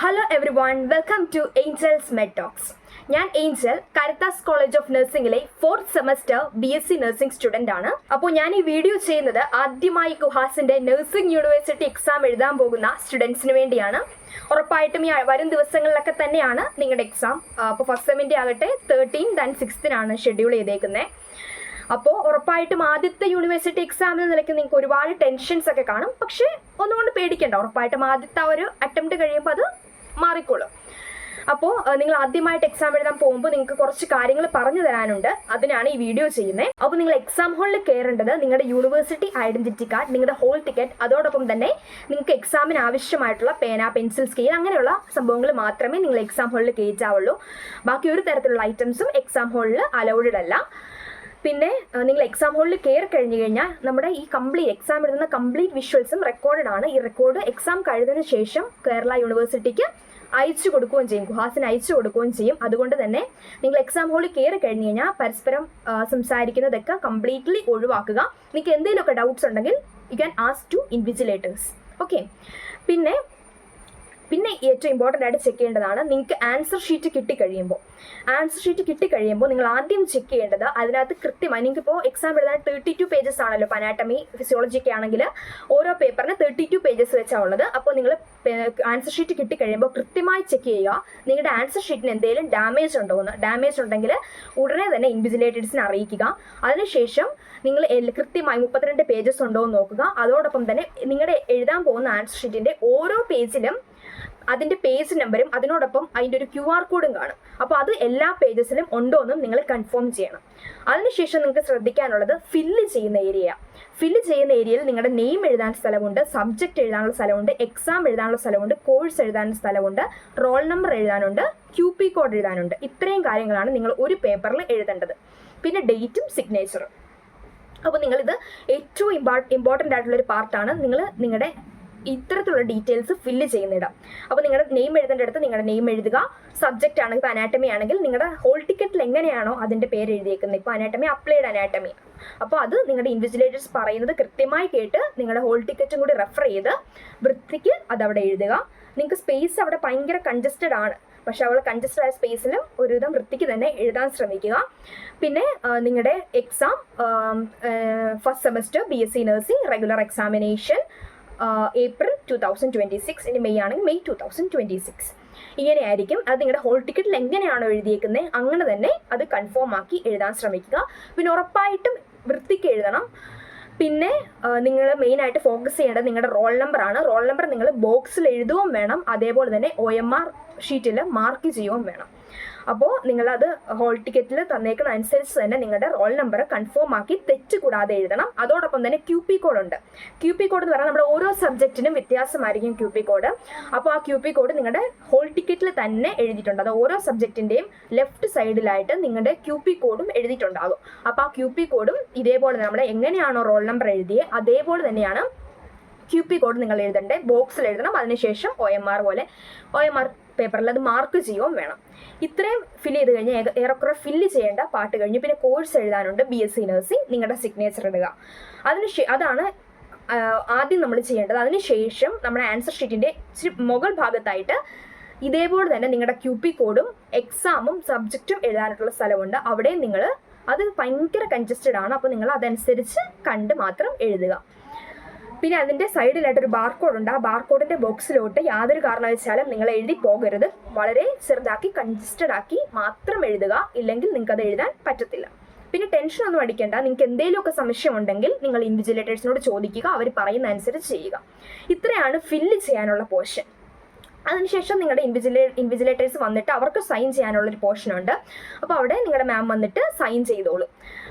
Hello everyone, welcome to Angel's Med Talks. ഞാൻ Angel Caritas college of നഴ്സിംഗിലെ 4th semester BSc nursing student ആണ്. അപ്പോൾ ഞാൻ ഈ വീഡിയോ ചെയ്യുന്നത് ആദ്യമായി കുഹാസിൻ്റെ നഴ്സിംഗ് യൂണിവേഴ്സിറ്റി എക്സാം എഴുതാൻ പോകുന്ന സ്റ്റുഡൻസിന് വേണ്ടിയാണ്. ഉറപ്പായിട്ടും ഈ വരും ദിവസങ്ങളിലൊക്കെ തന്നെയാണ് നിങ്ങളുടെ എക്സാം. അപ്പോൾ ഫസ്റ്റ് സെമിൻ്റെ ആകട്ടെ 13th and 6th ഷെഡ്യൂൾ ചെയ്തേക്കുന്നത്. അപ്പോൾ ഉറപ്പായിട്ടും ആദ്യത്തെ യൂണിവേഴ്സിറ്റി എക്സാമിന് നിലയ്ക്ക് നിങ്ങൾക്ക് ഒരുപാട് ടെൻഷൻസ് ഒക്കെ കാണും. പക്ഷേ ഒന്നുകൊണ്ട് പേടിക്കേണ്ട, ഉറപ്പായിട്ടും ആദ്യത്തെ ഒരു അറ്റംപ്റ്റ് കഴിയുമ്പോൾ അത് മാറിക്കോളും. അപ്പോൾ നിങ്ങൾ ആദ്യമായിട്ട് എക്സാം എഴുതാൻ പോകുമ്പോൾ നിങ്ങൾക്ക് കുറച്ച് കാര്യങ്ങൾ പറഞ്ഞു തരാനുണ്ട്. അതിനാണ് ഈ വീഡിയോ ചെയ്യുന്നത്. അപ്പോൾ നിങ്ങൾ എക്സാം ഹാളിൽ കയറേണ്ടത് നിങ്ങളുടെ യൂണിവേഴ്സിറ്റി ഐഡന്റിറ്റി കാർഡ്, നിങ്ങളുടെ ഹോൾ ടിക്കറ്റ്, അതോടൊപ്പം തന്നെ നിങ്ങൾക്ക് എക്സാമിന് ആവശ്യമായിട്ടുള്ള പേന, പെൻസിൽ, സ്കെയിൽ അങ്ങനെയുള്ള സംഭവങ്ങൾ മാത്രമേ നിങ്ങൾ എക്സാം ഹാളിൽ കയറ്റാവുള്ളൂ. ബാക്കി ഒരു തരത്തിലുള്ള ഐറ്റംസും എക്സാം ഹാളിൽ അലൗഡ് അല്ല. പിന്നെ നിങ്ങൾ എക്സാം ഹാളിൽ കയറി കഴിഞ്ഞ് കഴിഞ്ഞാൽ നമ്മുടെ ഈ എക്സാം എഴുതുന്ന കംപ്ലീറ്റ് വിഷ്വൽസും റെക്കോർഡഡ് ആണ്. ഈ റെക്കോർഡ് എക്സാം കഴിഞ്ഞതിന് ശേഷം കേരള യൂണിവേഴ്സിറ്റിക്ക് അയച്ചു കൊടുക്കുകയും ചെയ്യും, ഗുഹാസിന് അയച്ചു കൊടുക്കുകയും ചെയ്യും. അതുകൊണ്ട് തന്നെ നിങ്ങൾ എക്സാം ഹാളിൽ കയറി കഴിഞ്ഞ് കഴിഞ്ഞാൽ പരസ്പരം സംസാരിക്കുന്നതൊക്കെ കംപ്ലീറ്റ്ലി ഒഴിവാക്കുക. നിങ്ങൾക്ക് എന്തെങ്കിലുമൊക്കെ ഡൗട്ട്സ് ഉണ്ടെങ്കിൽ you can ask to invigilators. Okay. പിന്നെ ഏറ്റവും ഇമ്പോർട്ടൻ്റ് ആയിട്ട് ചെക്ക് ചെയ്യേണ്ടതാണ് നിങ്ങൾക്ക് ആൻസർ ഷീറ്റ് കിട്ടിക്കഴിയുമ്പോൾ നിങ്ങൾ ആദ്യം ചെക്ക് ചെയ്യേണ്ടത് അതിനകത്ത് കൃത്യമായി നിങ്ങൾക്കിപ്പോൾ എക്സാം എഴുതാൻ 32 പേജസ് ആണല്ലോ. ഇപ്പോൾ അനാട്ടമി, ഫിസിയോളജിക്ക് ആണെങ്കിൽ ഓരോ പേപ്പറിന് 32 പേജസ് വെച്ചാണ് ഉള്ളത്. അപ്പോൾ നിങ്ങൾ ആൻസർ ഷീറ്റ് കിട്ടിക്കഴിയുമ്പോൾ കൃത്യമായി ചെക്ക് ചെയ്യുക നിങ്ങളുടെ ആൻസർ ഷീറ്റിന് എന്തെങ്കിലും ഡാമേജ് ഉണ്ടോ എന്ന്. ഡാമേജ് ഉണ്ടെങ്കിൽ ഉടനെ തന്നെ ഇൻവിജിലേറ്റേഴ്സിനെ അറിയിക്കുക. അതിനുശേഷം നിങ്ങൾ കൃത്യമായി 32 പേജസ് ഉണ്ടോ എന്ന് നോക്കുക. അതോടൊപ്പം തന്നെ നിങ്ങളുടെ എഴുതാൻ പോകുന്ന ആൻസർ ഷീറ്റിൻ്റെ ഓരോ പേജിലും അതിൻ്റെ പേജ് നമ്പറും അതിനോടൊപ്പം അതിൻ്റെ ഒരു QR കോഡും കാണും. അപ്പോൾ അത് എല്ലാ പേജസിലും ഉണ്ടോ എന്നും നിങ്ങൾ കൺഫേം ചെയ്യണം. അതിനുശേഷം നിങ്ങൾക്ക് ശ്രദ്ധിക്കാനുള്ളത് ഫില്ല് ചെയ്യുന്ന ഏരിയയിൽ നിങ്ങളുടെ നെയിം എഴുതാൻ സ്ഥലമുണ്ട്, സബ്ജക്റ്റ് എഴുതാനുള്ള സ്ഥലമുണ്ട്, എക്സാം എഴുതാനുള്ള സ്ഥലമുണ്ട്, കോഴ്സ് എഴുതാനുള്ള സ്ഥലമുണ്ട്, റോൾ നമ്പർ എഴുതാനുണ്ട്, QP കോഡ് എഴുതാനുണ്ട്. ഇത്രയും കാര്യങ്ങളാണ് നിങ്ങൾ ഒരു പേപ്പറിൽ എഴുതേണ്ടത്. പിന്നെ ഡേറ്റും സിഗ്നേച്ചറും. അപ്പോൾ നിങ്ങളിത് ഏറ്റവും ഇമ്പോർട്ടൻ്റ് ആയിട്ടുള്ളൊരു പാർട്ടാണ്. നിങ്ങളുടെ ഇത്തരത്തിലുള്ള ഡീറ്റെയിൽസ് ഫില്ല് ചെയ്യുന്നിടാം. അപ്പോൾ നിങ്ങളുടെ നെയിം എഴുതേണ്ട അടുത്ത് നിങ്ങളുടെ നെയിം എഴുതുക. സബ്ജക്റ്റ് ആണെങ്കിൽ ഇപ്പോൾ അനാട്ടമി ആണെങ്കിൽ നിങ്ങളുടെ ഹോൾ ടിക്കറ്റിൽ എങ്ങനെയാണോ അതിൻ്റെ പേര് എഴുതിയേക്കുന്നത്. ഇപ്പോൾ അനാട്ടമി അപ്ലൈഡ് അനാട്ടമി, അപ്പോൾ അത് നിങ്ങളുടെ ഇൻവിജിലേറ്റേഴ്സ് പറയുന്നത് കൃത്യമായി കേട്ട് നിങ്ങളുടെ ഹോൾ ടിക്കറ്റും കൂടി റെഫർ ചെയ്ത് വൃത്തിക്ക് അതവിടെ എഴുതുക. നിങ്ങൾക്ക് സ്പേസ് അവിടെ ഭയങ്കര കൺജസ്റ്റഡ് ആണ്, പക്ഷെ അവൾ കൺജസ്റ്റഡ് ആയ സ്പേസിലും ഒരുവിധം വൃത്തിക്ക് തന്നെ എഴുതാൻ ശ്രമിക്കുക. പിന്നെ നിങ്ങളുടെ exam first semester BSc nursing regular examination April 2026, ഇനി മെയ് ആണെങ്കിൽ May 2026 ഇങ്ങനെയായിരിക്കും. അത് നിങ്ങളുടെ ഹോൾ ടിക്കറ്റിൽ എങ്ങനെയാണോ എഴുതിയേക്കുന്നത് അങ്ങനെ തന്നെ അത് കൺഫേം ആക്കി എഴുതാൻ ശ്രമിക്കുക. പിന്നെ ഉറപ്പായിട്ടും വൃത്തിക്ക് എഴുതണം. പിന്നെ നിങ്ങൾ മെയിനായിട്ട് ഫോക്കസ് ചെയ്യേണ്ടത് നിങ്ങളുടെ റോൾ നമ്പറാണ്. റോൾ നമ്പർ നിങ്ങൾ ബോക്സിൽ എഴുതുകയും വേണം, അതേപോലെ തന്നെ OMR ഷീറ്റിൽ മാർക്ക് ചെയ്യുകയും വേണം. അപ്പോൾ നിങ്ങളത് ഹോൾ ടിക്കറ്റിൽ തന്നേക്കുന്ന അനുസരിച്ച് തന്നെ നിങ്ങളുടെ റോൾ നമ്പർ കൺഫേം ആക്കി തെറ്റ് കൂടാതെ എഴുതണം. അതോടൊപ്പം തന്നെ QP കോഡ് ഉണ്ട്. QP കോഡ് എന്ന് പറഞ്ഞാൽ നമ്മുടെ ഓരോ സബ്ജക്റ്റിനും വ്യത്യാസമായിരിക്കും QP കോഡ്. അപ്പോൾ ആ QP കോഡ് നിങ്ങളുടെ ഹോൾ ടിക്കറ്റിൽ തന്നെ എഴുതിയിട്ടുണ്ട്. അത് ഓരോ സബ്ജക്റ്റിൻ്റെയും ലെഫ്റ്റ് സൈഡിലായിട്ട് നിങ്ങളുടെ QP കോഡും എഴുതിയിട്ടുണ്ടാകും. അപ്പോൾ ആ QP കോഡും ഇതേപോലെ നമ്മൾ എങ്ങനെയാണോ റോൾ നമ്പർ എഴുതിയത് അതേപോലെ തന്നെയാണ് QP കോഡ് നിങ്ങൾ എഴുതേണ്ടത്. ബോക്സിൽ എഴുതണം. അതിനുശേഷം OMR പേപ്പറിൽ അത് മാർക്ക് ചെയ്യുകയും വേണം. ഇത്രയും ഫില്ല് ചെയ്ത് കഴിഞ്ഞാൽ ഏറെക്കുറെ ഫില്ല് ചെയ്യേണ്ട പാട്ട് കഴിഞ്ഞു. പിന്നെ കോഴ്സ് എഴുതാനുണ്ട് BSc നഴ്സിംഗ്, നിങ്ങളുടെ സിഗ്നേച്ചർ ഇടുക. അതാണ് ആദ്യം നമ്മൾ ചെയ്യേണ്ടത്. അതിനുശേഷം നമ്മുടെ ആൻസർ ഷീറ്റിൻ്റെ മുകൾ ഭാഗത്തായിട്ട് ഇതേപോലെ തന്നെ നിങ്ങളുടെ QP കോഡും എക്സാമും സബ്ജക്റ്റും എഴുതാനായിട്ടുള്ള സ്ഥലമുണ്ട്. അവിടെ നിങ്ങൾ അത് ഭയങ്കര കൺജസ്റ്റഡ് ആണ്, അപ്പോൾ നിങ്ങൾ അതനുസരിച്ച് കണ്ട് മാത്രം എഴുതുക. പിന്നെ അതിൻ്റെ സൈഡിലായിട്ടൊരു ബാർകോഡ് ഉണ്ട്. ആ ബാർകോഡിൻ്റെ ബോക്സിലോട്ട് യാതൊരു കാരണവശാലും നിങ്ങൾ എഴുതി പോകരുത്. വളരെ ചെറുതാക്കി കൺജസ്റ്റഡ് ആക്കി മാത്രം എഴുതുക, ഇല്ലെങ്കിൽ നിങ്ങൾക്ക് അത് എഴുതാൻ പറ്റത്തില്ല. പിന്നെ ടെൻഷനൊന്നും അടിക്കേണ്ട. നിങ്ങൾക്ക് എന്തെങ്കിലുമൊക്കെ സംശയം ഉണ്ടെങ്കിൽ നിങ്ങൾ ഇൻവിജിലേറ്റേഴ്സിനോട് ചോദിക്കുക, അവർ പറയുന്ന അനുസരിച്ച് ചെയ്യുക. ഇത്രയാണ് ഫില്ല് ചെയ്യാനുള്ള പോർഷൻ. അതിനുശേഷം നിങ്ങളുടെ ഇൻവിജിലേറ്റേഴ്സ് വന്നിട്ട് അവർക്ക് സൈൻ ചെയ്യാനുള്ളൊരു പോർഷനുണ്ട്. അപ്പോൾ അവിടെ നിങ്ങളുടെ മാം വന്നിട്ട് സൈൻ ചെയ്തോളും.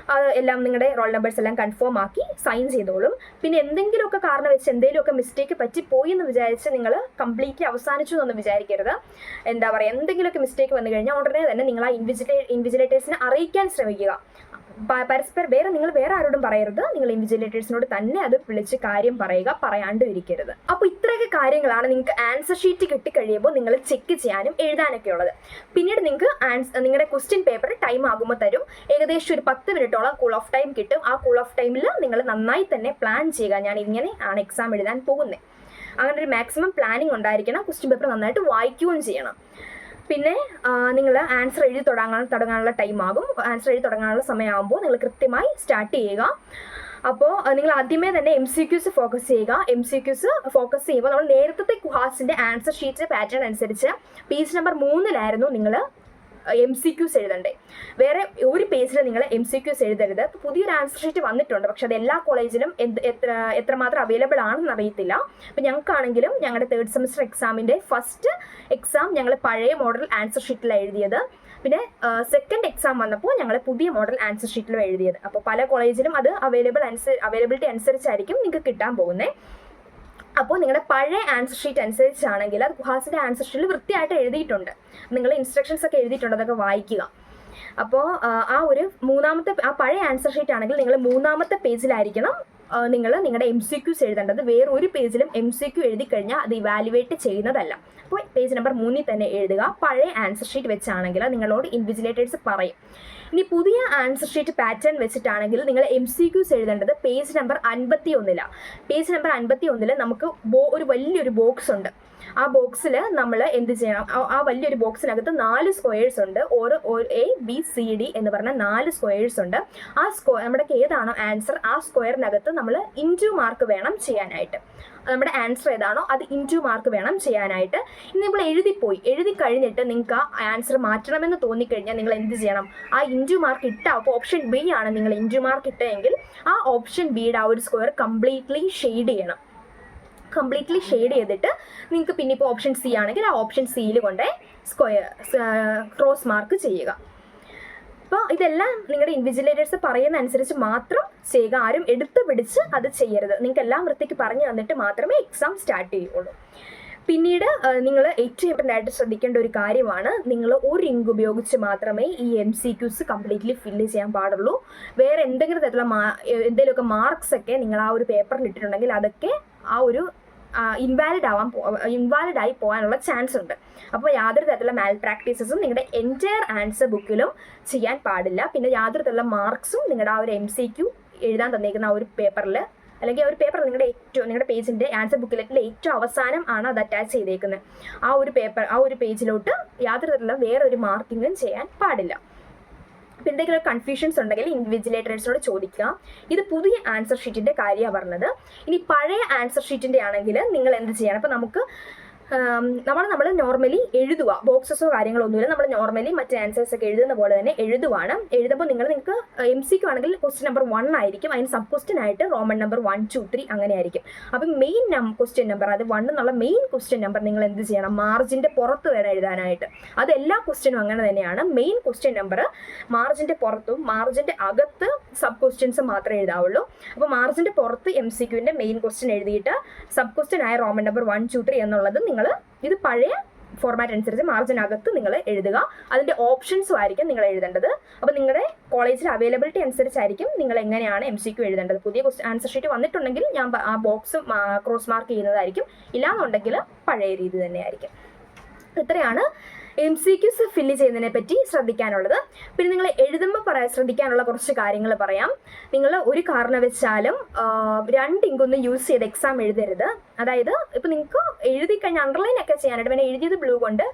എല്ലാം നിങ്ങളുടെ റോൾ നമ്പേഴ്സ് എല്ലാം കൺഫേം ആക്കി സൈൻ ചെയ്തോളും. പിന്നെ എന്തെങ്കിലുമൊക്കെ കാരണം വെച്ച് എന്തെങ്കിലുമൊക്കെ മിസ്റ്റേക്ക് പറ്റിപ്പോയി എന്ന് വിചാരിച്ച് നിങ്ങൾ കംപ്ലീറ്റ്ലി അവസാനിച്ചു എന്നൊന്നും വിചാരിക്കരുത്. എന്താ പറയുക, എന്തെങ്കിലുമൊക്കെ മിസ്റ്റേക്ക് വന്നു കഴിഞ്ഞാൽ ഉടനെ തന്നെ നിങ്ങൾ ആ ഇൻവിജിലേറ്റേഴ്സിനെ അറിയിക്കാൻ ശ്രമിക്കുക. പരസ്പരം നിങ്ങൾ വേറെ ആരോടും പറയരുത്. നിങ്ങൾ ഇൻവിജിലേറ്റേഴ്സിനോട് തന്നെ അത് വിളിച്ച് കാര്യം പറയുക, പറയാണ്ടും ഇരിക്കരുത്. അപ്പോൾ ഇത്രയൊക്കെ കാര്യങ്ങളാണ് നിങ്ങൾക്ക് ആൻസർ ഷീറ്റ് കിട്ടിക്കഴിയുമ്പോൾ നിങ്ങൾ ചെക്ക് ചെയ്യാനും എഴുതാനൊക്കെ ഉള്ളത്. പിന്നീട് നിങ്ങൾക്ക് നിങ്ങളുടെ ക്വസ്റ്റ്യൻ പേപ്പർ ടൈം ആകുമ്പോൾ തരും. ഏകദേശം ഒരു 10 മിനിറ്റോളം കൂൾ ഓഫ് ടൈം കിട്ടും. ആ കൂൾ ഓഫ് ടൈമിൽ നിങ്ങൾ നന്നായി തന്നെ പ്ലാൻ ചെയ്യുക. ഞാൻ ഇങ്ങനെ ആണ് എക്സാം എഴുതാൻ പോകുന്നത്. അങ്ങനെ ഒരു മാക്സിമം പ്ലാനിങ് ഉണ്ടായിരിക്കണം. ക്വസ്റ്റ്യൻ പേപ്പർ നന്നായിട്ട് വായിക്കുകയും ചെയ്യണം. പിന്നെ നിങ്ങൾ ആൻസർ എഴുതി തുടങ്ങാനുള്ള ടൈം ആകും. ആൻസർ എഴുതി തുടങ്ങാനുള്ള സമയമാകുമ്പോൾ നിങ്ങൾ കൃത്യമായി സ്റ്റാർട്ട് ചെയ്യുക. അപ്പോൾ നിങ്ങൾ ആദ്യമേ തന്നെ MCQs ഫോക്കസ് ചെയ്യുക. MCQs ഫോക്കസ് ചെയ്യുമ്പോൾ നമ്മൾ നേരത്തെ കുഹാസിൻ്റെ ആൻസർ ഷീറ്റ് പാറ്റേൺ അനുസരിച്ച് പേജ് നമ്പർ 3 നിങ്ങൾ MCQs എഴുതണ്ടേ. വേറെ ഒരു പേജിൽ നിങ്ങൾ MCQs എഴുതരുത്. പുതിയൊരു ആൻസർ ഷീറ്റ് വന്നിട്ടുണ്ട്, പക്ഷെ അത് എല്ലാ കോളേജിലും എത്രമാത്രം അവൈലബിൾ ആണെന്ന് അറിയത്തില്ല. അപ്പം ഞങ്ങൾക്കാണെങ്കിലും ഞങ്ങളുടെ 3rd സെമസ്റ്റർ എക്സാമിൻ്റെ ഫസ്റ്റ് എക്സാം ഞങ്ങൾ പഴയ മോഡൽ ആൻസർ ഷീറ്റിലാണ് എഴുതിയത്. പിന്നെ സെക്കൻഡ് എക്സാം വന്നപ്പോൾ ഞങ്ങൾ പുതിയ മോഡൽ ആൻസർ ഷീറ്റിലും എഴുതിയത്. അപ്പോൾ പല കോളേജിലും അത് അവൈലബിലിറ്റി അനുസരിച്ചായിരിക്കും നിങ്ങൾക്ക് കിട്ടാൻ പോകുന്നത്. അപ്പോൾ നിങ്ങളുടെ പഴയ ആൻസർ ഷീറ്റ് അനുസരിച്ചാണെങ്കിൽ അത് കുഹാസിൻ്റെ ആൻസർ ഷീറ്റിൽ വൃത്തിയായിട്ട് എഴുതിയിട്ടുണ്ട്. നിങ്ങൾ ഇൻസ്ട്രക്ഷൻസ് ഒക്കെ എഴുതിയിട്ടുണ്ട്, അതൊക്കെ വായിക്കുക. അപ്പോൾ ആ പഴയ ആൻസർ ഷീറ്റ് ആണെങ്കിൽ നിങ്ങൾ 3ാമത്തെ പേജിലായിരിക്കണം നിങ്ങൾ നിങ്ങളുടെ MCQs എഴുതേണ്ടത്. വേറെ ഒരു പേജിലും MCQ എഴുതി കഴിഞ്ഞാൽ അത് ഇവാലുവേറ്റ് ചെയ്യുന്നതല്ല. അപ്പോൾ പേജ് നമ്പർ 3 തന്നെ എഴുതുക. പഴയ ആൻസർ ഷീറ്റ് വെച്ചാണെങ്കിൽ നിങ്ങളോട് ഇൻവിജിലേറ്റേഴ്സ് പറയും. ഇനി പുതിയ ആൻസർ ഷീറ്റ് പാറ്റേൺ വെച്ചിട്ടാണെങ്കിൽ നിങ്ങൾ MCQs എഴുതേണ്ടത് പേജ് നമ്പർ 51. പേജ് നമ്പർ 51 നമുക്ക് ഒരു വലിയൊരു ബോക്സ് ഉണ്ട്. ആ ബോക്സിൽ നമ്മൾ എന്ത് ചെയ്യണം? ആ വലിയൊരു ബോക്സിനകത്ത് 4 സ്ക്വയേഴ്സ് ഉണ്ട്. ഓരോ ABCD എന്ന് പറഞ്ഞ 4 സ്ക്വയേഴ്സ് ഉണ്ട്. ആ നമ്മുടെ ഏതാണോ ആൻസർ ആ സ്ക്വയറിനകത്ത് നമ്മൾ ഇൻറ്റു മാർക്ക് വേണം ചെയ്യാനായിട്ട്. നമ്മുടെ ആൻസർ ഏതാണോ അത് ഇൻറ്റു മാർക്ക് വേണം ചെയ്യാനായിട്ട്. ഇനി നമ്മൾ എഴുതി കഴിഞ്ഞിട്ട് നിങ്ങൾക്ക് ആ ആൻസർ മാറ്റണമെന്ന് തോന്നിക്കഴിഞ്ഞാൽ നിങ്ങൾ എന്ത് ചെയ്യണം? ആ ഇൻറ്റു മാർക്ക് ഇട്ട അപ്പോൾ ഓപ്ഷൻ B ആണ് നിങ്ങൾ ഇൻറ്റു മാർക്ക് ഇട്ടതെങ്കിൽ ആ ഓപ്ഷൻ ബിയുടെ ആ ഒരു സ്ക്വയർ കംപ്ലീറ്റ്ലി ഷെയ്ഡ് ചെയ്യണം. കംപ്ലീറ്റ്ലി ഷെയ്ഡ് ചെയ്തിട്ട് നിങ്ങൾക്ക് പിന്നെ ഇപ്പോൾ ഓപ്ഷൻ C ആണെങ്കിൽ ആ ഓപ്ഷൻ സിയിൽ കൊണ്ട് ക്രോസ് മാർക്ക് ചെയ്യുക. അപ്പോൾ ഇതെല്ലാം നിങ്ങളുടെ ഇൻവിജിലേറ്റേഴ്സ് പറയുന്ന അനുസരിച്ച് മാത്രം ചെയ്യുക. ആരും എടുത്തു പിടിച്ച് അത് ചെയ്യരുത്. നിങ്ങൾക്ക് എല്ലാം വൃത്തിക്ക് പറഞ്ഞു തന്നിട്ട് മാത്രമേ എക്സാം സ്റ്റാർട്ട് ചെയ്യുള്ളൂ. പിന്നീട് നിങ്ങൾ ഏറ്റവും ഇമ്പോർട്ടൻ്റ് ആയിട്ട് ശ്രദ്ധിക്കേണ്ട ഒരു കാര്യമാണ്, നിങ്ങൾ ഒരു ഇങ്ക് ഉപയോഗിച്ച് മാത്രമേ ഈ MCQs കംപ്ലീറ്റ്ലി ഫില്ല് ചെയ്യാൻ പാടുള്ളൂ. വേറെ എന്തെങ്കിലും തരത്തിലുള്ള എന്തെങ്കിലുമൊക്കെ മാർക്സ് ഒക്കെ നിങ്ങൾ ആ ഒരു പേപ്പറിൽ ഇട്ടിട്ടുണ്ടെങ്കിൽ അതൊക്കെ ആ ഒരു ഇൻവാലിഡ് ആയി പോകാനുള്ള ചാൻസ് ഉണ്ട്. അപ്പോൾ യാതൊരു തരത്തിലുള്ള മാൽ പ്രാക്ടീസസും നിങ്ങളുടെ എൻറ്റയർ ആൻസർ ബുക്കിലും ചെയ്യാൻ പാടില്ല. പിന്നെ യാതൊരു തരത്തിലുള്ള മാർക്സും നിങ്ങളുടെ ആ ഒരു MCQ എഴുതാൻ തന്നേക്കുന്ന ആ ഒരു പേപ്പറിൽ അല്ലെങ്കിൽ ഒരു പേപ്പർ നിങ്ങളുടെ പേജിൻ്റെ ആൻസർ ബുക്കിലെറ്റിൽ ഏറ്റവും അവസാനം ആണ് അത് അറ്റാച്ച് ചെയ്തേക്കുന്നത്. ആ ഒരു പേജിലോട്ട് യാതൊരു തരത്തിലുള്ള വേറൊരു മാർക്കിങ്ങും ചെയ്യാൻ പാടില്ല. അപ്പോൾ എന്തെങ്കിലും കൺഫ്യൂഷൻസ് ഉണ്ടെങ്കിൽ ഇൻവിജിലേറ്റേഴ്സിനോട് ചോദിക്കുക. ഇത് പുതിയ ആൻസർ ഷീറ്റിൻ്റെ കാര്യമാണ് പറഞ്ഞത്. ഇനി പഴയ ആൻസർ ഷീറ്റിൻ്റെ ആണെങ്കിൽ നിങ്ങൾ എന്ത് ചെയ്യണം? അപ്പോൾ നമ്മൾ നോർമലി എഴുതുക, ബോക്സസോ കാര്യങ്ങളൊന്നുമില്ല. നമ്മൾ നോർമലി മറ്റ് ആൻസേഴ്സ് ഒക്കെ എഴുതുന്ന പോലെ തന്നെ എഴുതുമ്പോൾ നിങ്ങൾക്ക് MCQ ആണെങ്കിൽ ക്വസ്റ്റ്യൻ നമ്പർ 1 ആയിരിക്കും. അതിന് സബ് ക്വസ്റ്റ്യൻ ആയിട്ട് റോമൻ നമ്പർ 1, 2, 3 അങ്ങനെ ആയിരിക്കും. അപ്പം മെയിൻ ക്വസ്റ്റ്യൻ നമ്പർ, അത് 1 എന്നുള്ള മെയിൻ ക്വസ്റ്റ്യൻ നമ്പർ നിങ്ങൾ എന്ത് ചെയ്യണം? മാർജിൻ്റെ പുറത്ത് വേണം എഴുതാനായിട്ട്. അത് എല്ലാ ക്വസ്റ്റ്യനും അങ്ങനെ തന്നെയാണ്. മെയിൻ ക്വസ്റ്റ്യൻ നമ്പർ മാർജിൻ്റെ പുറത്തും മാർജിൻ്റെ അകത്ത് സബ് ക്വസ്റ്റ്യൻസ് മാത്രമേ എഴുതാവുള്ളൂ. അപ്പോൾ മാർജിൻ്റെ പുറത്ത് MCQൻ്റെ മെയിൻ ക്വസ്റ്റ്യൻ എഴുതിയിട്ട് സബ് ക്വസ്റ്റ്യൻ ആയ റോമൻ നമ്പർ 1, 2, 3 എന്നുള്ളത് ഇത് പഴയ ഫോർമാറ്റ് അനുസരിച്ച് മാർജിനകത്ത് നിങ്ങൾ എഴുതുക. അതിൻ്റെ ഓപ്ഷൻസും ആയിരിക്കും നിങ്ങൾ എഴുതേണ്ടത്. അപ്പോൾ നിങ്ങളുടെ കോളേജിൽ അവൈലബിലിറ്റി അനുസരിച്ചായിരിക്കും നിങ്ങൾ എങ്ങനെയാണ് MCQ എഴുതേണ്ടത്. പുതിയ ആൻസർ ഷീറ്റ് വന്നിട്ടുണ്ടെങ്കിൽ ഞാൻ ആ ബോക്സ് ക്രോസ് മാർക്ക് ചെയ്യുന്നതായിരിക്കും. ഇല്ലാന്നുണ്ടെങ്കിൽ പഴയ രീതി തന്നെയായിരിക്കും. ഇത്രയാണ് MCQs ഫില്ല് ചെയ്യുന്നതിനെ പറ്റി ശ്രദ്ധിക്കാനുള്ളത്. പിന്നെ നിങ്ങൾ എഴുതുമ്പോൾ ശ്രദ്ധിക്കാനുള്ള കുറച്ച് കാര്യങ്ങൾ പറയാം. നിങ്ങൾ ഒരു കാരണവശാലും 2 ഇങ്കൊന്നും യൂസ് ചെയ്ത് എക്സാം എഴുതരുത്. അതായത് ഇപ്പോൾ നിങ്ങൾക്ക് എഴുതി കഴിഞ്ഞാൽ അണ്ടർലൈൻ ഒക്കെ ചെയ്യാനായിട്ട് പിന്നെ എഴുതിയത് ബ്ലൂ കൊണ്ട്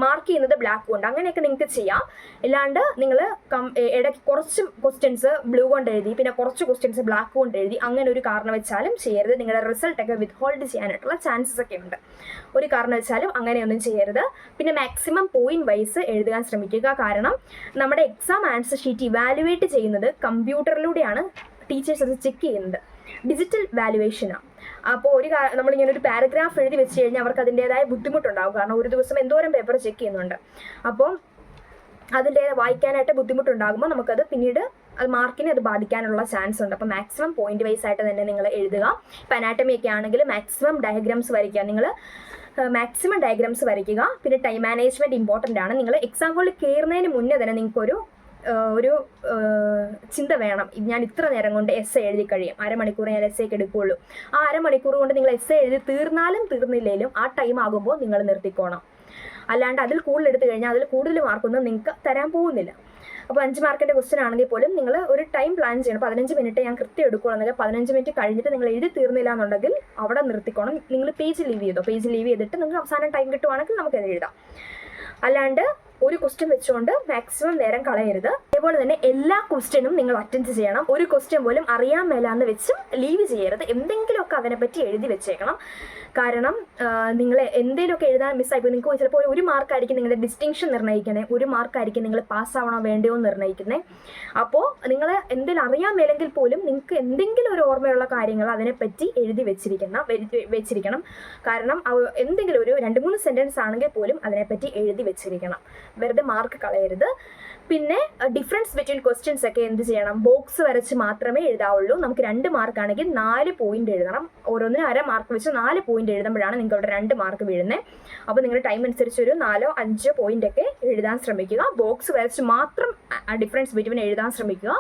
മാർക്ക് ചെയ്യുന്നത് ബ്ലാക്ക് കൊണ്ട് അങ്ങനെയൊക്കെ നിങ്ങൾക്ക് ചെയ്യാം. അല്ലാണ്ട് നിങ്ങൾ ഇടയ്ക്ക് കുറച്ച് ക്വസ്റ്റ്യൻസ് ബ്ലൂ കൊണ്ട് എഴുതി പിന്നെ കുറച്ച് ക്വസ്റ്റ്യൻസ് ബ്ലാക്ക് കൊണ്ട് എഴുതി അങ്ങനെ ഒരു കാരണവശാലും ചെയ്യരുത്. നിങ്ങളുടെ റിസൾട്ടൊക്കെ വിത്ത്ഹോൾഡ് ചെയ്യാനായിട്ടുള്ള ചാൻസസ് ഒക്കെ ഉണ്ട്. ഒരു കാരണവശാലും അങ്ങനെയൊന്നും ചെയ്യരുത്. പിന്നെ മാക്സിമം പോയിന്റ് വൈസ് എഴുതാൻ ശ്രമിക്കുക. കാരണം നമ്മുടെ എക്സാം ആൻസർ ഷീറ്റ് ഇവാലുവേറ്റ് ചെയ്യുന്നത് കമ്പ്യൂട്ടറിലൂടെയാണ് ടീച്ചേഴ്സ് അത് ചെക്ക് ചെയ്യുന്നത്. ഡിജിറ്റൽ വാലുവേഷനാണ്. അപ്പോൾ നമ്മളിങ്ങനെ ഒരു പാരഗ്രാഫ് എഴുതി വെച്ച് കഴിഞ്ഞാൽ അവർക്ക് അതിൻ്റെതായ ബുദ്ധിമുട്ടുണ്ടാകും. കാരണം ഒരു ദിവസം എന്തോരം പേപ്പർ ചെക്ക് ചെയ്യുന്നുണ്ട്. അപ്പോൾ അതിൻ്റെ വായിക്കാനായിട്ട് ബുദ്ധിമുട്ടുണ്ടാകുമ്പോൾ നമുക്കത് പിന്നീട് മാർക്കിനെ അത് ബാധിക്കാനുള്ള ചാൻസ് ഉണ്ട്. അപ്പോൾ മാക്സിമം പോയിന്റ് വൈസ് ആയിട്ട് തന്നെ നിങ്ങൾ എഴുതുക. ഇപ്പോൾ അനാറ്റമി ഒക്കെ ആണെങ്കിൽ മാക്സിമം ഡയഗ്രാംസ് വരയ്ക്കുക. നിങ്ങൾ മാക്സിമം ഡയഗ്രാംസ് വരയ്ക്കുക. പിന്നെ ടൈം മാനേജ്മെൻറ്റ് ഇമ്പോർട്ടൻ്റ് ആണ്. നിങ്ങൾ എക്സാം ഹോളിൽ കയറുന്നതിന് മുന്നേ തന്നെ നിങ്ങൾക്കൊരു ചിന്ത വേണം. ഞാൻ ഇത്ര നേരം കൊണ്ട് എസ്സേ എഴുതി കഴിയും, അരമണിക്കൂർ ഞാൻ എസ്സേക്ക് എടുക്കുകയുള്ളൂ. ആ അരമണിക്കൂർ കൊണ്ട് നിങ്ങൾ എസ്സേ എഴുതി തീർന്നാലും തീർന്നില്ലെങ്കിലും ആ ടൈം ആകുമ്പോൾ നിങ്ങൾ നിർത്തിക്കോണം. അല്ലാണ്ട് അതിൽ കൂടുതൽ എടുത്തു കഴിഞ്ഞാൽ അതിൽ കൂടുതൽ മാർക്കൊന്നും നിങ്ങൾക്ക് തരാൻ പോകുന്നില്ല. അപ്പോൾ 5 മാർക്കിൻ്റെ ക്വസ്റ്റൻ ആണെങ്കിൽ പോലും നിങ്ങൾ ഒരു ടൈം പ്ലാൻ ചെയ്യണം. 15 മിനിറ്റ് ഞാൻ കൃത്യം എടുക്കുകയാണെങ്കിൽ 15 മിനിറ്റ് കഴിഞ്ഞിട്ട് നിങ്ങൾ എഴുതി തീർന്നില്ല എന്നുണ്ടെങ്കിൽ അവിടെ നിർത്തിക്കോണം. നിങ്ങൾ പേജ് ലീവ് ചെയ്തോ. പേജ് ലീവ് ചെയ്തിട്ട് നിങ്ങൾക്ക് അവസാനം ടൈം കിട്ടുവാണെങ്കിൽ നമുക്കത് എഴുതാം. അല്ലാണ്ട് ഒരു ക്വസ്റ്റ്യൻ വെച്ചുകൊണ്ട് മാക്സിമം നേരം കളയരുത്. അതേപോലെ തന്നെ എല്ലാ ക്വസ്റ്റ്യനും നിങ്ങൾ അറ്റൻഡ് ചെയ്യണം. ഒരു ക്വസ്റ്റ്യൻ പോലും അറിയാൻ മേലാന്ന് വെച്ചും ലീവ് ചെയ്യരുത്. എന്തെങ്കിലുമൊക്കെ അതിനെപ്പറ്റി എഴുതി വെച്ചേക്കണം. കാരണം നിങ്ങൾ എന്തെങ്കിലുമൊക്കെ എഴുതാൻ മിസ്സായിപ്പോൾ നിങ്ങൾക്ക് ചിലപ്പോൾ ഒരു മാർക്കായിരിക്കും നിങ്ങളുടെ ഡിസ്റ്റിങ്ഷൻ നിർണ്ണയിക്കുന്നത്, ഒരു മാർക്കായിരിക്കും നിങ്ങൾ പാസ്സാവണോ വേണ്ടയോ എന്ന് നിർണ്ണയിക്കുന്നത്. അപ്പോൾ നിങ്ങൾ എന്തെങ്കിലും അറിയാൻ മേലെങ്കിൽ പോലും നിങ്ങൾക്ക് എന്തെങ്കിലും ഒരു ഓർമ്മയുള്ള കാര്യങ്ങൾ അതിനെപ്പറ്റി എഴുതി വെച്ചിരിക്കണം. കാരണം എന്തെങ്കിലും ഒരു 2-3 സെൻറ്റൻസ് ആണെങ്കിൽ പോലും അതിനെപ്പറ്റി എഴുതി വെച്ചിരിക്കണം. വെറുതെ മാർക്ക് കളയരുത്. പിന്നെ ഡിഫറൻസ് ബിറ്റ്വീൻ ക്വസ്റ്റ്യൻസ് ഒക്കെ എന്ത് ചെയ്യണം, ബോക്സ് വരച്ച് മാത്രമേ എഴുതാവുള്ളൂ. നമുക്ക് 2 മാർക്കാണെങ്കിൽ 4 പോയിന്റ് എഴുതണം. ഓരോന്നിനും 1/2 മാർക്ക് വെച്ച് 4 പോയിന്റ് എഴുതുമ്പോഴാണ് നിങ്ങൾക്ക് അവിടെ 2 മാർക്ക് വീഴുന്നത്. അപ്പോൾ നിങ്ങളുടെ ടൈം അനുസരിച്ച് ഒരു 4-5 പോയിന്റ് ഒക്കെ എഴുതാൻ ശ്രമിക്കുക. ബോക്സ് വരച്ച് മാത്രം ഡിഫറൻസ് ബിറ്റ്വീൻ എഴുതാൻ ശ്രമിക്കുക.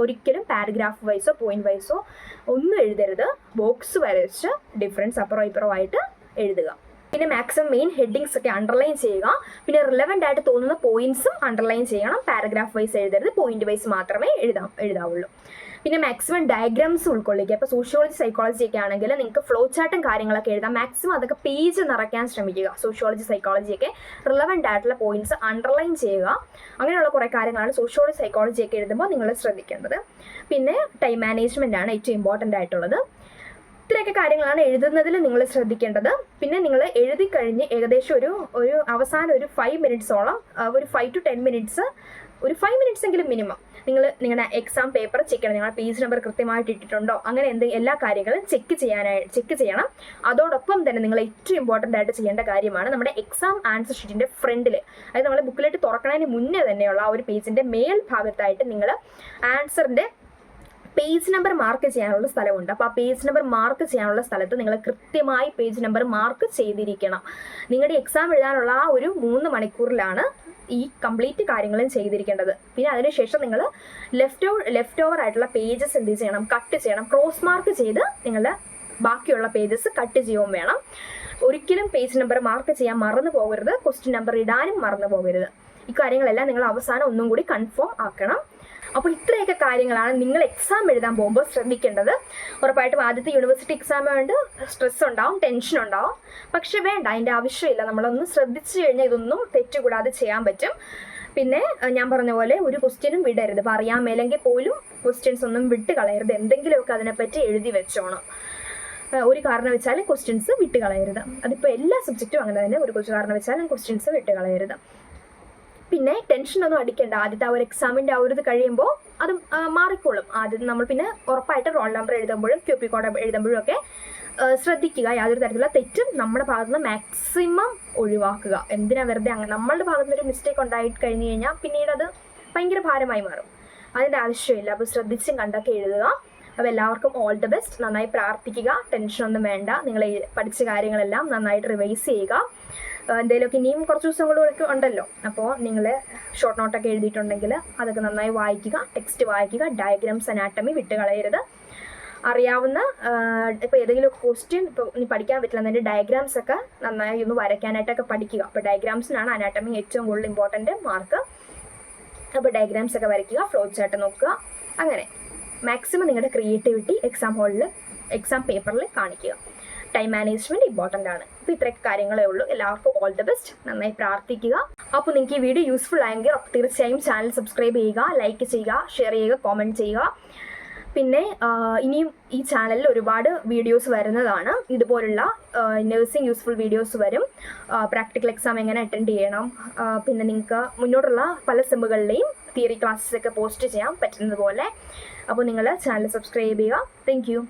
ഒരിക്കലും പാരഗ്രാഫ് വൈസോ പോയിന്റ് വൈസോ ഒന്നും എഴുതരുത്. ബോക്സ് വരച്ച് ഡിഫറൻസ് അപ്പുറം ഇപ്പുറം ആയിട്ട് എഴുതുക. പിന്നെ മാക്സിമം മെയിൻ ഹെഡിങ്സ് ഒക്കെ അണ്ടർലൈൻ ചെയ്യുക. പിന്നെ റിലവൻ്റ് ആയിട്ട് തോന്നുന്ന പോയിന്റ്സും അണ്ടർലൈൻ ചെയ്യണം. പാരഗ്രാഫ് വൈസ് എഴുതരുത്, പോയിന്റ് വൈസ് മാത്രമേ എഴുതാവുള്ളൂ. പിന്നെ മാക്സിമം ഡയഗ്രാംസ് ഉൾക്കൊള്ളിക്കുക. ഇപ്പോൾ സോഷ്യോളജി സൈക്കോളജി ഒക്കെ ആണെങ്കിൽ നിങ്ങൾക്ക് ഫ്ലോ ചാർട്ടും കാര്യങ്ങളൊക്കെ എഴുതാം. മാക്സിമം അതൊക്കെ പേജ് നിറയ്ക്കാൻ ശ്രമിക്കുക. സോഷ്യോളജി സൈക്കോളജി ഒക്കെ റിലവൻ്റ് ആയിട്ടുള്ള പോയിന്റ്സ് അണ്ടർലൈൻ ചെയ്യുക. അങ്ങനെയുള്ള കുറേ കാര്യങ്ങളാണ് സോഷ്യോളജി സൈക്കോളജി ഒക്കെ എഴുതുമ്പോൾ നിങ്ങൾ ശ്രദ്ധിക്കേണ്ടത്. പിന്നെ ടൈം മാനേജ്മെൻ്റ് ആണ് ഏറ്റവും ഇമ്പോർട്ടൻ്റ് ആയിട്ടുള്ളത്. ഇത്രയൊക്കെ കാര്യങ്ങളാണ് എഴുതുന്നതിൽ നിങ്ങൾ ശ്രദ്ധിക്കേണ്ടത്. പിന്നെ നിങ്ങൾ എഴുതി കഴിഞ്ഞ് ഏകദേശം ഒരു അവസാനം ഒരു 5 മിനിറ്റ്സോളം, ഒരു 5 to 10 മിനിറ്റ്സ്, ഒരു 5 മിനിറ്റ്സ് എങ്കിലും മിനിമം നിങ്ങൾ നിങ്ങളുടെ എക്സാം പേപ്പർ ചെക്ക് ചെയ്യണം. നിങ്ങളുടെ പേജ് നമ്പർ കൃത്യമായിട്ട് ഇട്ടിട്ടുണ്ടോ, അങ്ങനെ എല്ലാ കാര്യങ്ങളും ചെക്ക് ചെയ്യണം. അതോടൊപ്പം തന്നെ നിങ്ങൾ ഏറ്റവും ഇമ്പോർട്ടൻ്റ് ആയിട്ട് ചെയ്യേണ്ട കാര്യമാണ് നമ്മുടെ എക്സാം ആൻസർ ഷീറ്റിൻ്റെ ഫ്രണ്ടിൽ, അതായത് നമ്മൾ ബുക്കിലേക്ക് തുറക്കുന്നതിന് മുന്നേ തന്നെയുള്ള ആ ഒരു പേജിൻ്റെ മേൽ ഭാഗത്തായിട്ട് നിങ്ങൾ ആൻസറിൻ്റെ പേജ് നമ്പർ മാർക്ക് ചെയ്യാനുള്ള സ്ഥലമുണ്ട്. അപ്പോൾ ആ പേജ് നമ്പർ മാർക്ക് ചെയ്യാനുള്ള സ്ഥലത്ത് നിങ്ങൾ കൃത്യമായി പേജ് നമ്പർ മാർക്ക് ചെയ്തിരിക്കണം. നിങ്ങളുടെ എക്സാം എഴുതാനുള്ള ആ ഒരു 3 മണിക്കൂറിലാണ് ഈ കംപ്ലീറ്റ് കാര്യങ്ങളും ചെയ്തിരിക്കേണ്ടത്. പിന്നെ അതിനുശേഷം നിങ്ങൾ ലെഫ്റ്റ് ഓവർ ആയിട്ടുള്ള പേജസ് എന്ത് ചെയ്യണം, കട്ട് ചെയ്യണം. ക്രോസ് മാർക്ക് ചെയ്ത് നിങ്ങളുടെ ബാക്കിയുള്ള പേജസ് കട്ട് ചെയ്യുകയും വേണം. ഒരിക്കലും പേജ് നമ്പർ മാർക്ക് ചെയ്യാൻ മറന്നു പോകരുത്. ക്വസ്റ്റ്യൻ നമ്പർ ഇടാനും മറന്നു പോകരുത്. ഈ കാര്യങ്ങളെല്ലാം നിങ്ങൾ അവസാനം ഒന്നും കൂടി കൺഫേം ആക്കണം. അപ്പോൾ ഇത്രയൊക്കെ കാര്യങ്ങളാണ് നിങ്ങൾ എക്സാം എഴുതാൻ പോകുമ്പോൾ ശ്രദ്ധിക്കേണ്ടത്. ഉറപ്പായിട്ടും ആദ്യത്തെ യൂണിവേഴ്സിറ്റി എക്സാം കൊണ്ട് സ്ട്രെസ് ഉണ്ടാവും, ടെൻഷൻ ഉണ്ടാവും. പക്ഷെ വേണ്ട, അതിൻ്റെ ആവശ്യമില്ല. നമ്മളൊന്ന് ശ്രദ്ധിച്ചു കഴിഞ്ഞാൽ ഇതൊന്നും തെറ്റുകൂടാതെ ചെയ്യാൻ പറ്റും. പിന്നെ ഞാൻ പറഞ്ഞ പോലെ ഒരു ക്വസ്റ്റ്യനും വിടരുത്. ഇപ്പോൾ അറിയാൻ മേലെങ്കിൽ പോലും ക്വസ്റ്റ്യൻസ് ഒന്നും വിട്ട് കളയരുത്. എന്തെങ്കിലുമൊക്കെ അതിനെപ്പറ്റി എഴുതി വെച്ചോണം. ഒരു കാരണം വെച്ചാലും ക്വസ്റ്റ്യൻസ് വിട്ട് കളയരുത്. അതിപ്പോൾ എല്ലാ സബ്ജക്റ്റും അങ്ങനെ തന്നെ. ഒരു കാരണം വെച്ചാലും ക്വസ്റ്റ്യൻസ് വിട്ട് കളയരുത്. പിന്നെ ടെൻഷനൊന്നും അടിക്കേണ്ട. ആദ്യത്തെ ആ ഒരു എക്സാമിൻ്റെ ആ ഒരു ഇത് കഴിയുമ്പോൾ അത് മാറിക്കോളും. ആദ്യം നമ്മൾ പിന്നെ ഉറപ്പായിട്ട് റോൾ നമ്പർ എഴുതുമ്പോഴും QP കോഡ് എഴുതുമ്പോഴും ഒക്കെ ശ്രദ്ധിക്കുക. യാതൊരു തരത്തിലുള്ള തെറ്റും നമ്മുടെ ഭാഗത്തുനിന്ന് മാക്സിമം ഒഴിവാക്കുക. എന്തിനാ വെറുതെ അങ്ങനെ നമ്മളുടെ ഭാഗത്തുനിന്നൊരു മിസ്റ്റേക്ക് ഉണ്ടായി കഴിഞ്ഞ് കഴിഞ്ഞാൽ പിന്നീട് അത് ഭയങ്കര ഭാരമായി മാറും. അതിൻ്റെ ആവശ്യമില്ല. അപ്പോൾ ശ്രദ്ധിച്ചും കണ്ടൊക്കെ എഴുതുക. അപ്പോൾ എല്ലാവർക്കും ഓൾ ദി ബെസ്റ്റ്. നന്നായി പ്രാർത്ഥിക്കുക. ടെൻഷനൊന്നും വേണ്ട. നിങ്ങൾ പഠിച്ച കാര്യങ്ങളെല്ലാം നന്നായിട്ട് റിവൈസ് ചെയ്യുക. എന്തെങ്കിലുമൊക്കെ ഇനിയും കുറച്ച് ദിവസങ്ങളൊക്കെ ഉണ്ടല്ലോ. അപ്പോൾ നിങ്ങൾ ഷോർട്ട് നോട്ടൊക്കെ എഴുതിയിട്ടുണ്ടെങ്കിൽ അതൊക്കെ നന്നായി വായിക്കുക. ടെക്സ്റ്റ് വായിക്കുക. ഡയഗ്രാംസ്, അനാട്ടമി വിട്ട് കളയരുത്. അറിയാവുന്ന ഇപ്പോൾ ഏതെങ്കിലും ക്വസ്റ്റ്യൻ ഇപ്പോൾ ഇനി പഠിക്കാൻ പറ്റില്ല എന്നതിൻ്റെ ഡയഗ്രാംസ് ഒക്കെ നന്നായി ഒന്ന് വരയ്ക്കാനായിട്ടൊക്കെ പഠിക്കുക. അപ്പോൾ ഡയഗ്രാംസിനാണ് അനാട്ടമി ഏറ്റവും കൂടുതൽ ഇമ്പോർട്ടൻ്റ് മാർക്ക്. അപ്പോൾ ഡയഗ്രാംസ് ഒക്കെ വരയ്ക്കുക, ഫ്ലോ ചാർട്ട് നോക്കുക. അങ്ങനെ മാക്സിമം നിങ്ങളുടെ ക്രിയേറ്റിവിറ്റി എക്സാം പേപ്പറിൽ കാണിക്കുക. ടൈം മാനേജ്മെൻറ്റ് ഇമ്പോർട്ടൻ്റ് ആണ്. അപ്പോൾ ഇത്രയൊക്കെ കാര്യങ്ങളേ ഉള്ളൂ. എല്ലാവർക്കും ഓൾ ദി ബെസ്റ്റ്. നന്നായി പ്രാർത്ഥിക്കുക. അപ്പോൾ നിങ്ങൾക്ക് ഈ വീഡിയോ യൂസ്ഫുൾ ആയെങ്കിൽ തീർച്ചയായും ചാനൽ സബ്സ്ക്രൈബ് ചെയ്യുക, ലൈക്ക് ചെയ്യുക, ഷെയർ ചെയ്യുക, കോമെൻറ്റ് ചെയ്യുക. പിന്നെ ഇനിയും ഈ ചാനലിൽ ഒരുപാട് വീഡിയോസ് വരുന്നതാണ്. ഇതുപോലുള്ള നഴ്സിംഗ് യൂസ്ഫുൾ വീഡിയോസ് വരും. പ്രാക്ടിക്കൽ എക്സാം എങ്ങനെ അറ്റൻഡ് ചെയ്യണം, പിന്നെ നിങ്ങൾക്ക് മുന്നോട്ടുള്ള പല സെമ്മുകളിലെയും തിയറി ക്ലാസ്സസ് ഒക്കെ പോസ്റ്റ് ചെയ്യാൻ പറ്റുന്നത് പോലെ. അപ്പോൾ നിങ്ങൾ ചാനൽ സബ്സ്ക്രൈബ് ചെയ്യുക. Thank you.